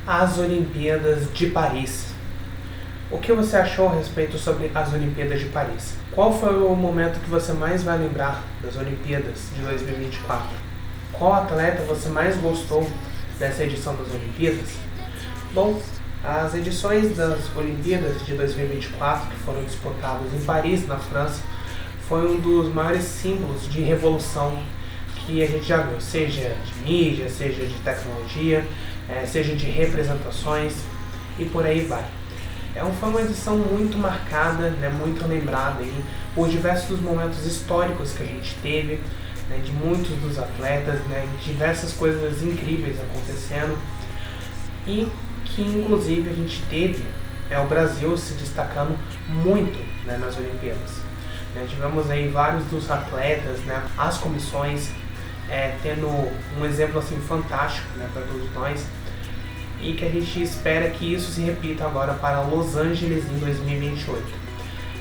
as Olimpíadas de Paris. O que você achou a respeito sobre as Olimpíadas de Paris? Qual foi o momento que você mais vai lembrar das Olimpíadas de 2024? Qual atleta você mais gostou dessa edição das Olimpíadas? Bom, as edições das Olimpíadas de 2024, que foram disputadas em Paris, na França, foi um dos maiores símbolos de revolução que a gente já viu, seja de mídia, seja de tecnologia, seja de representações e por aí vai. Foi uma edição muito marcada, muito lembrada aí, por diversos momentos históricos que a gente teve, de muitos dos atletas, diversas coisas incríveis acontecendo e que inclusive a gente teve o Brasil se destacando muito nas Olimpíadas. Tivemos aí vários dos atletas, as comissões tendo um exemplo assim fantástico para todos nós e que a gente espera que isso se repita agora para Los Angeles em 2028.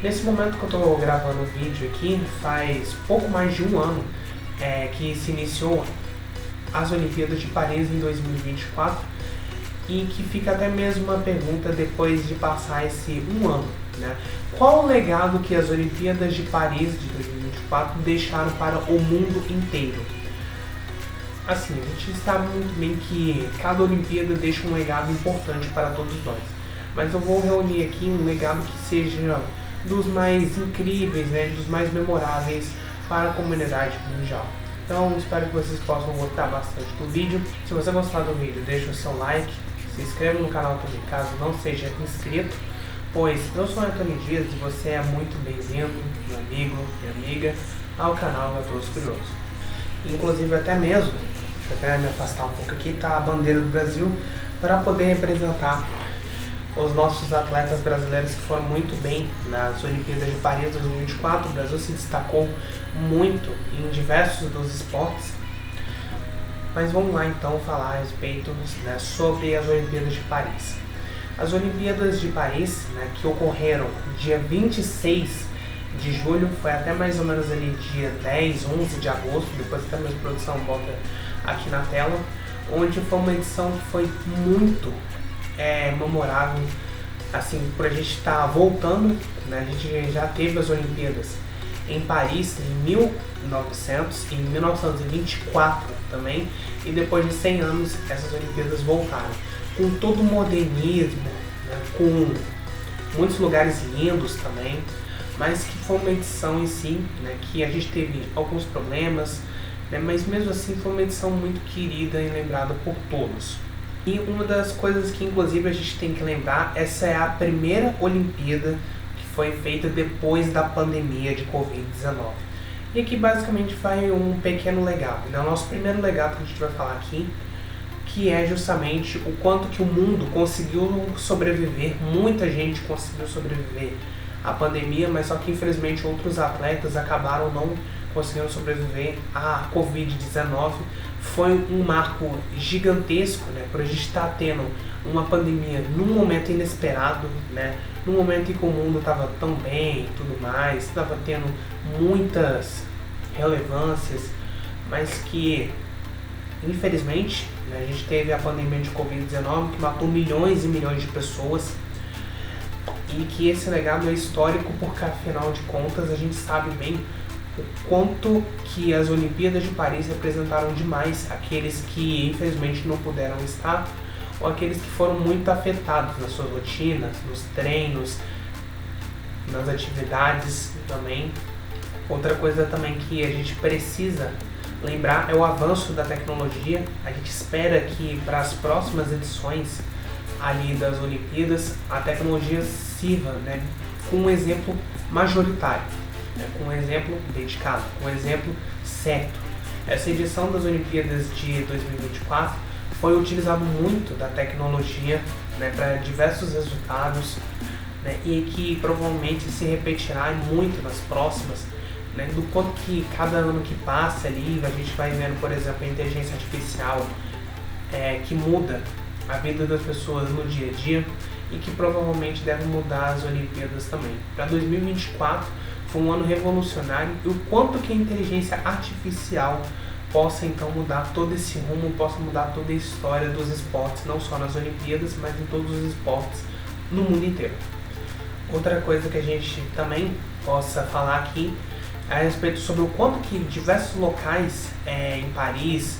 Nesse momento que eu estou gravando o vídeo aqui, faz pouco mais de um ano que se iniciou as Olimpíadas de Paris em 2024 e que fica até mesmo uma pergunta depois de passar esse um ano. Qual o legado que as Olimpíadas de Paris de 2024 deixaram para o mundo inteiro? Assim, a gente sabe muito bem que cada Olimpíada deixa um legado importante para todos nós. Mas eu vou reunir aqui um legado que seja dos mais incríveis, dos mais memoráveis para a comunidade mundial. Então, espero que vocês possam gostar bastante do vídeo. Se você gostar do vídeo, deixa o seu like, se inscreva no canal também, caso não seja inscrito, pois eu sou Antônio Dias e você é muito bem-vindo, meu amigo, minha amiga, ao canal Gatoso Curioso. Inclusive até mesmo, deixa eu até me afastar um pouco aqui, tá a bandeira do Brasil para poder representar os nossos atletas brasileiros que foram muito bem nas Olimpíadas de Paris 2024. O Brasil se destacou muito em diversos dos esportes. Mas vamos lá então falar a respeito sobre as Olimpíadas de Paris. As Olimpíadas de Paris, que ocorreram dia 26 de julho, foi até mais ou menos ali dia 10, 11 de agosto, depois que a minha produção bota aqui na tela, onde foi uma edição que foi muito memorável, assim, por a gente estar voltando, a gente já teve as Olimpíadas em Paris em 1900, em 1924 também, e depois de 100 anos essas Olimpíadas voltaram, com todo o modernismo, com muitos lugares lindos também, mas que foi uma edição em si, que a gente teve alguns problemas, mas mesmo assim foi uma edição muito querida e lembrada por todos. E uma das coisas que inclusive a gente tem que lembrar, essa é a primeira Olimpíada que foi feita depois da pandemia de Covid-19. E aqui basicamente vai um pequeno legado, o nosso primeiro legado que a gente vai falar aqui, que é justamente o quanto que o mundo conseguiu sobreviver, muita gente conseguiu sobreviver à pandemia, mas só que infelizmente outros atletas acabaram não conseguindo sobreviver à Covid-19. Foi um marco gigantesco, por a gente estar tendo uma pandemia num momento inesperado, num momento em que o mundo estava tão bem e tudo mais, estava tendo muitas relevâncias, mas que infelizmente a gente teve a pandemia de Covid-19 que matou milhões e milhões de pessoas e que esse legado é histórico porque afinal de contas a gente sabe bem o quanto que as Olimpíadas de Paris representaram demais aqueles que infelizmente não puderam estar ou aqueles que foram muito afetados nas suas rotinas, nos treinos, nas atividades também. Outra coisa também que a gente precisa lembrar é o avanço da tecnologia. A gente espera que para as próximas edições ali das Olimpíadas a tecnologia sirva com um exemplo majoritário, com um exemplo dedicado, com um exemplo certo. Essa edição das Olimpíadas de 2024 foi utilizado muito da tecnologia para diversos resultados e que provavelmente se repetirá muito nas próximas, do quanto que cada ano que passa ali a gente vai vendo, por exemplo, a inteligência artificial que muda a vida das pessoas no dia a dia e que provavelmente deve mudar as Olimpíadas também. Para 2024 foi um ano revolucionário e o quanto que a inteligência artificial possa então mudar todo esse rumo, possa mudar toda a história dos esportes, não só nas Olimpíadas, mas em todos os esportes no mundo inteiro. Outra coisa que a gente também possa falar aqui é a respeito sobre o quanto que diversos locais em Paris,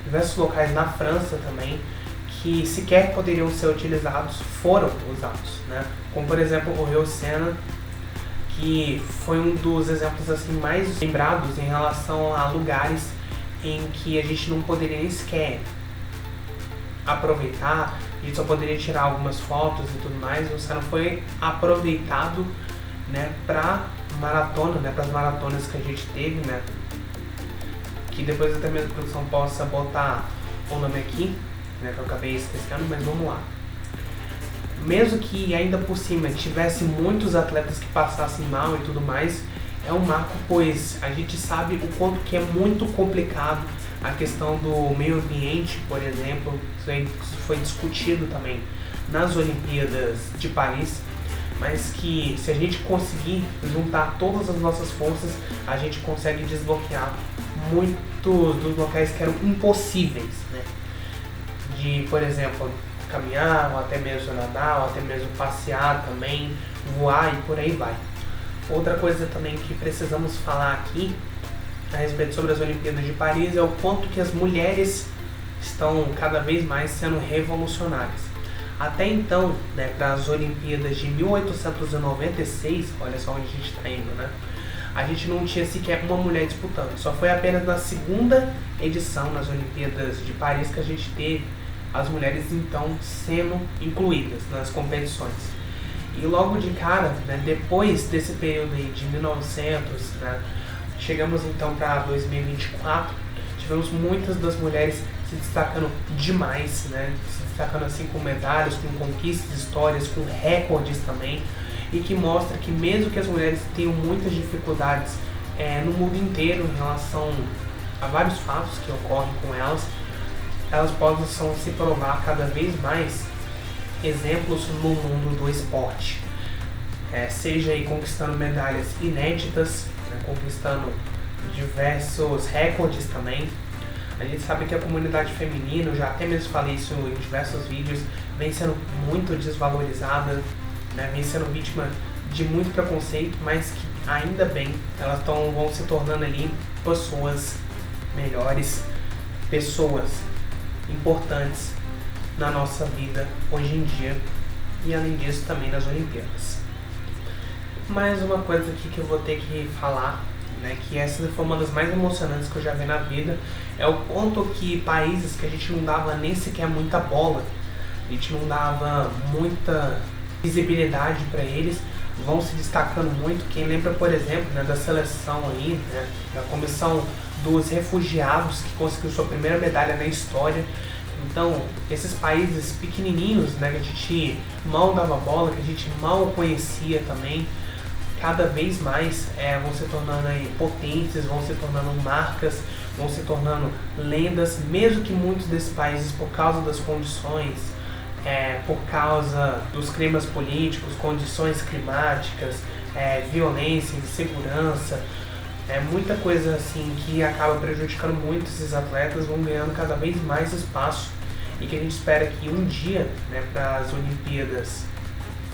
diversos locais na França também, que sequer poderiam ser utilizados, foram usados, né? Como por exemplo o Rio Sena, que foi um dos exemplos assim mais lembrados em relação a lugares em que a gente não poderia nem sequer aproveitar, a gente só poderia tirar algumas fotos e tudo mais. O Sena foi aproveitado, né, para maratona, né, para as maratonas que a gente teve, né, que depois até mesmo a produção possa botar o nome aqui, né, que eu acabei esquecendo, mas vamos lá. Mesmo que ainda por cima tivesse muitos atletas que passassem mal e tudo mais, é um marco, pois a gente sabe o quanto que é muito complicado a questão do meio ambiente, por exemplo. Isso foi discutido também nas Olimpíadas de Paris, mas que se a gente conseguir juntar todas as nossas forças, a gente consegue desbloquear muitos dos locais que eram impossíveis, né? De, por exemplo, caminhar, ou até mesmo nadar, ou até mesmo passear também, voar e por aí vai. Outra coisa também que precisamos falar aqui a respeito sobre as Olimpíadas de Paris é o quanto que as mulheres estão cada vez mais sendo revolucionárias. Até então, né, para as Olimpíadas de 1896, olha só onde a gente está indo, né? A gente não tinha sequer uma mulher disputando. Só foi apenas na segunda edição, nas Olimpíadas de Paris, que a gente teve as mulheres então sendo incluídas nas competições. E logo de cara, né, depois desse período aí de 1900, né, chegamos então para 2024, tivemos muitas das mulheres se destacando demais, né, se destacando assim com medalhas, com conquistas, histórias, com recordes também, e que mostra que mesmo que as mulheres tenham muitas dificuldades no mundo inteiro em relação a vários fatos que ocorrem com elas possam se provar cada vez mais exemplos no mundo do esporte. Seja aí conquistando medalhas inéditas, né, conquistando diversos recordes também. A gente sabe que a comunidade feminina, eu já até mesmo falei isso em diversos vídeos, vem sendo muito desvalorizada, né, vem sendo vítima de muito preconceito, mas que ainda bem elas vão se tornando ali pessoas melhores, pessoas importantes na nossa vida hoje em dia, e além disso também nas Olimpíadas. Mais uma coisa aqui que eu vou ter que falar, né, que essa foi uma das mais emocionantes que eu já vi na vida, é o quanto que países que a gente não dava nem sequer muita bola, a gente não dava muita visibilidade para eles, vão se destacando muito. Quem lembra, por exemplo, né, da seleção aí, né, da comissão dos refugiados, que conseguiu sua primeira medalha na história. Então, esses países pequenininhos, né, que a gente mal dava bola, que a gente mal conhecia também, cada vez mais vão se tornando aí potentes, vão se tornando marcas, vão se tornando lendas, mesmo que muitos desses países, por causa das condições, por causa dos climas políticos, condições climáticas, violência, insegurança, muita coisa assim que acaba prejudicando muito esses atletas, vão ganhando cada vez mais espaço, e que a gente espera que um dia, né, para as Olimpíadas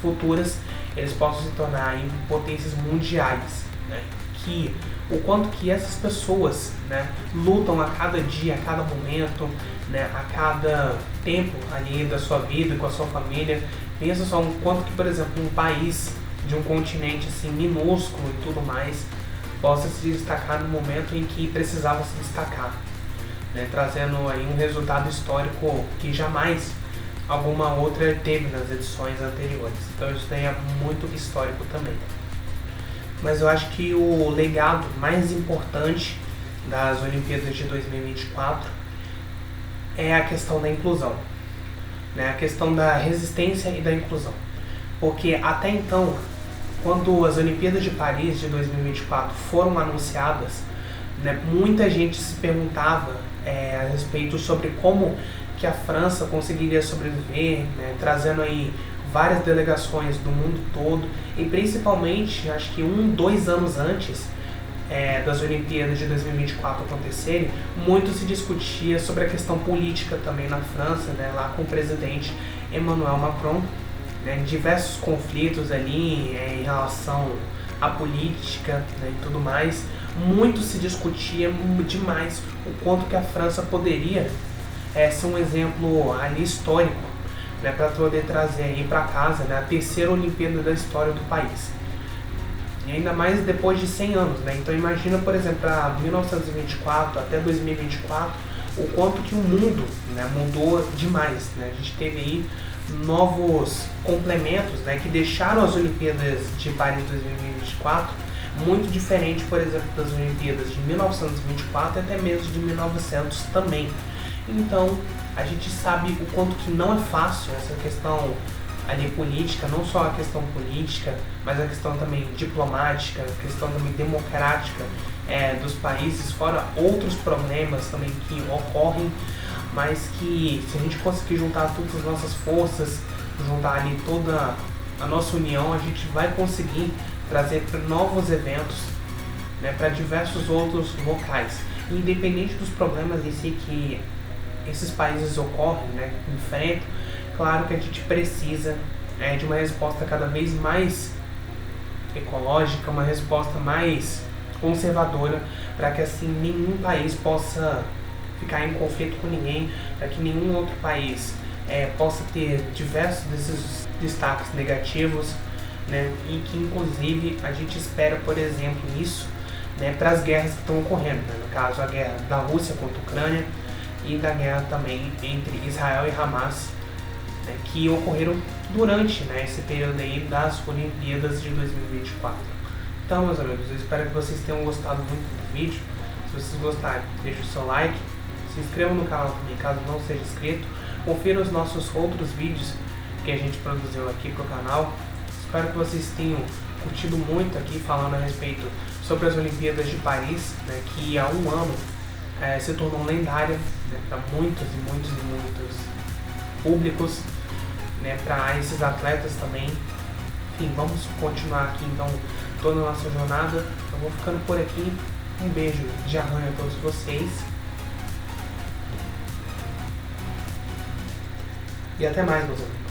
futuras, eles possam se tornar em potências mundiais, né? Que o quanto que essas pessoas, né, lutam a cada dia, a cada momento, né, a cada tempo ali da sua vida, com a sua família. Pensa só o quanto que, por exemplo, um país de um continente assim minúsculo e tudo mais possa se destacar no momento em que precisava se destacar, né, trazendo aí um resultado histórico que jamais alguma outra teve nas edições anteriores. Então isso daí é muito histórico também. Mas eu acho que o legado mais importante das Olimpíadas de 2024 é a questão da inclusão, né? A questão da resistência e da inclusão. Porque até então, quando as Olimpíadas de Paris de 2024 foram anunciadas, né, muita gente se perguntava a respeito sobre como que a França conseguiria sobreviver, né, trazendo aí várias delegações do mundo todo, e principalmente, acho que 2 anos antes, das Olimpíadas de 2024 acontecerem, muito se discutia sobre a questão política também na França, né, lá com o presidente Emmanuel Macron, né, diversos conflitos ali em relação à política, né, e tudo mais. Muito se discutia demais o quanto que a França poderia ser um exemplo ali histórico, né, para poder trazer aí para casa, né, a terceira Olimpíada da história do país. E ainda mais depois de 100 anos, né? Então imagina, por exemplo, para 1924 até 2024, o quanto que o mundo, né, mudou demais, né? A gente teve aí novos complementos, né, que deixaram as Olimpíadas de Paris 2024 muito diferente, por exemplo, das Olimpíadas de 1924 e até mesmo de 1900 também. Então a gente sabe o quanto que não é fácil essa questão ali política, não só a questão política, mas a questão também diplomática, a questão também democrática dos países, fora outros problemas também que ocorrem, mas que se a gente conseguir juntar todas as nossas forças, juntar ali toda a nossa união, a gente vai conseguir trazer novos eventos, né, para diversos outros locais. E independente dos problemas em si que esses países ocorrem, né, enfrentam, claro que a gente precisa de uma resposta cada vez mais ecológica, uma resposta mais conservadora, para que assim nenhum país possa ficar em conflito com ninguém, para que nenhum outro país possa ter diversos desses destaques negativos, né, e que inclusive a gente espera, por exemplo, isso, né, para as guerras que estão ocorrendo, né, no caso a guerra da Rússia contra a Ucrânia e da guerra também entre Israel e Hamas, né, que ocorreram durante, né, esse período aí das Olimpíadas de 2024. Então, meus amigos, eu espero que vocês tenham gostado muito do vídeo. Se vocês gostarem, deixe o seu like, se inscreva no canal também, caso não seja inscrito. Confira os nossos outros vídeos que a gente produziu aqui pro canal. Espero que vocês tenham curtido muito aqui, falando a respeito sobre as Olimpíadas de Paris, né, que há um ano se tornou lendária, né, para muitos e muitos e muitos públicos, né, para esses atletas também. Enfim, vamos continuar aqui então toda a nossa jornada. Eu vou ficando por aqui. Um beijo de arranho a todos vocês. E até mais, meus amigos.